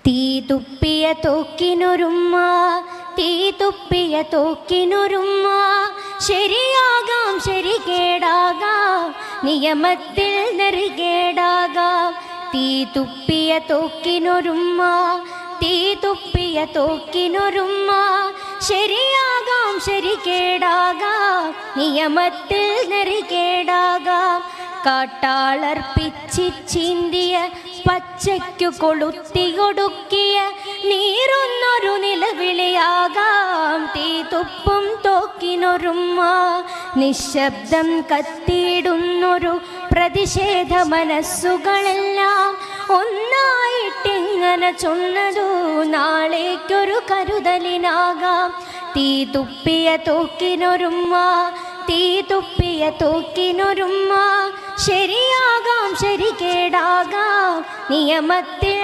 തീ തുപ്പിയ തോക്കിനൊരുമ്മ, തീ തുപ്പിയ തോക്കിനൊരുമ്മ, ശരിയാകാം ശരികേടാകാം നിയമത്തിൽ നെറികേടാകാം. തീ തുപ്പിയ തോക്കിനൊരുമ്മ, തീ തുപ്പിയ തോക്കിനൊരുമ്മ, ശരിയാകാം ശരികേടാകാം നിയമത്തിൽ നെറികേടാകാം. കാട്ടാളർപ്പിച്ചിന്തിയ പച്ചയ്ക്കു കൊളുത്തിയൊടുക്കിയ നീറുന്നൊരു നിലവിളിയാകാം തീ തുപ്പും തോക്കിനൊരുമ്മ. നിശബ്ദം കത്തിയിടുന്നൊരു പ്രതിഷേധ മനസ്സുകളെല്ലാം ഒന്നായിട്ടിങ്ങനെ ചൊന്നതു നാളേക്കൊരു കരുതലിനാകാം. തീ തുപ്പിയ തോക്കിനൊരുമ്മ, തീ തുപ്പിയ തോക്കിനൊരുമ്മ, ശരിയാകാം ശരികേടാകാം നിയമത്തിൽ